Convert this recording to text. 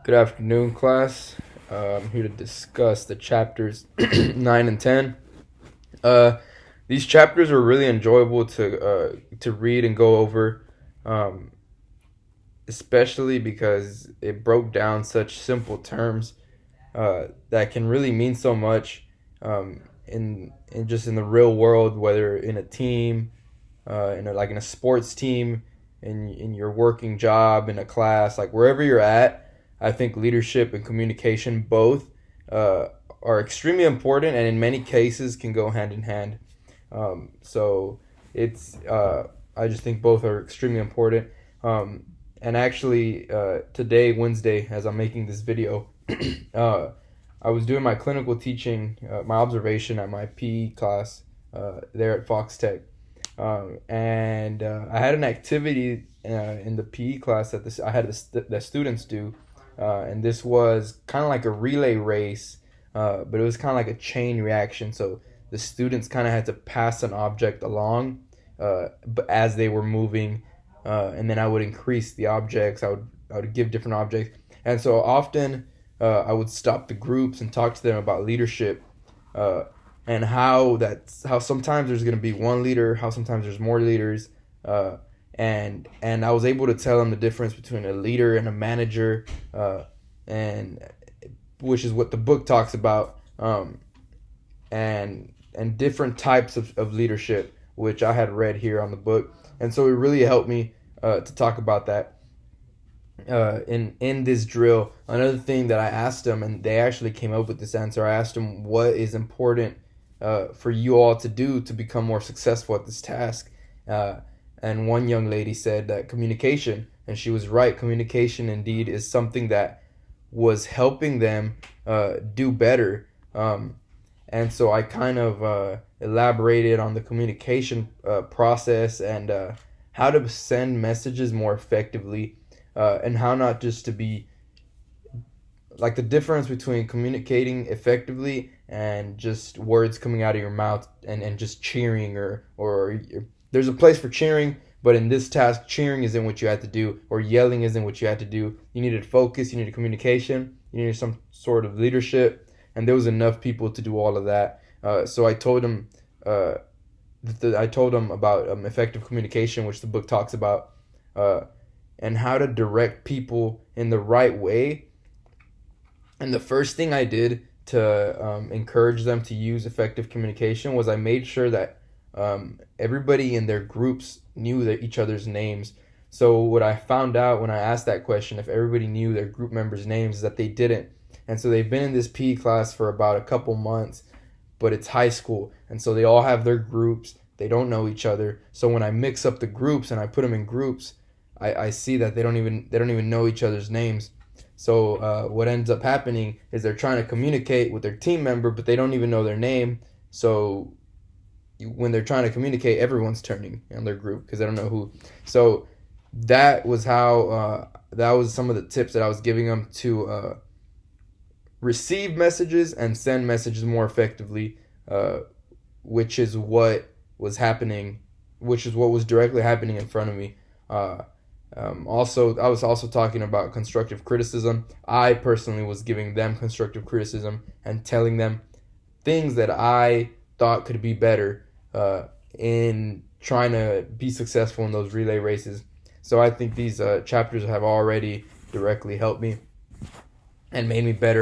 Good afternoon, class. I'm here to discuss the chapters 9 and 10. Uh, these chapters were really enjoyable to read and go over, um, especially because it broke down such simple terms that can really mean so much in just in the real world, whether in a team, in a sports team, in your working job, in a class, like wherever you're at. I think leadership and communication both uh, are extremely important, and in many cases can go hand in hand. So it's I just think both are extremely important. Um, and actually, today, Wednesday, as I'm making this video, uh, I was doing my clinical teaching, my observation at my PE class there at Fox Tech. And I had an activity in the PE class that I had the students do, and this was kind of like a relay race, but it was kind of like a chain reaction. So the students kind of had to pass an object along, but as they were moving, and then I would increase the objects. I would give different objects, and so often I would stop the groups and talk to them about leadership. And how sometimes there's going to be one leader, how sometimes there's more leaders, and I was able to tell them the difference between a leader and a manager, and which is what the book talks about, and different types of leadership, which I had read here on the book, and so it really helped me to talk about that. In this drill, another thing that I asked them, and they actually came up with this answer. I asked them, what is important for you all to do to become more successful at this task? And one young lady said that communication, and she was right. Communication indeed is something that was helping them do better. And so I kind of elaborated on the communication process, and how to send messages more effectively, and how not just to be like the difference between communicating effectively and just words coming out of your mouth, and just cheering, or there's a place for cheering, but in this task, cheering isn't what you had to do, or yelling isn't what you had to do. You needed focus, you needed communication, you needed some sort of leadership, and there was enough people to do all of that. So I told them, about effective communication, which the book talks about, and how to direct people in the right way. And the first thing I did to encourage them to use effective communication was I made sure that everybody in their groups knew each other's names. So what I found out when I asked that question, if everybody knew their group members' names, is that they didn't. And so they've been in this PE class for about a couple months, but it's high school, and so they all have their groups. They don't know each other. So when I mix up the groups and I put them in groups, I see that they don't even know each other's names. So what ends up happening is they're trying to communicate with their team member, but they don't even know their name. So when they're trying to communicate, everyone's turning on their group because they don't know who. So that was some of the tips that I was giving them to receive messages and send messages more effectively, which is what was happening, which is what was directly happening in front of me. I was also talking about constructive criticism. I personally was giving them constructive criticism and telling them things that I thought could be better in trying to be successful in those relay races. So I think these chapters have already directly helped me and made me better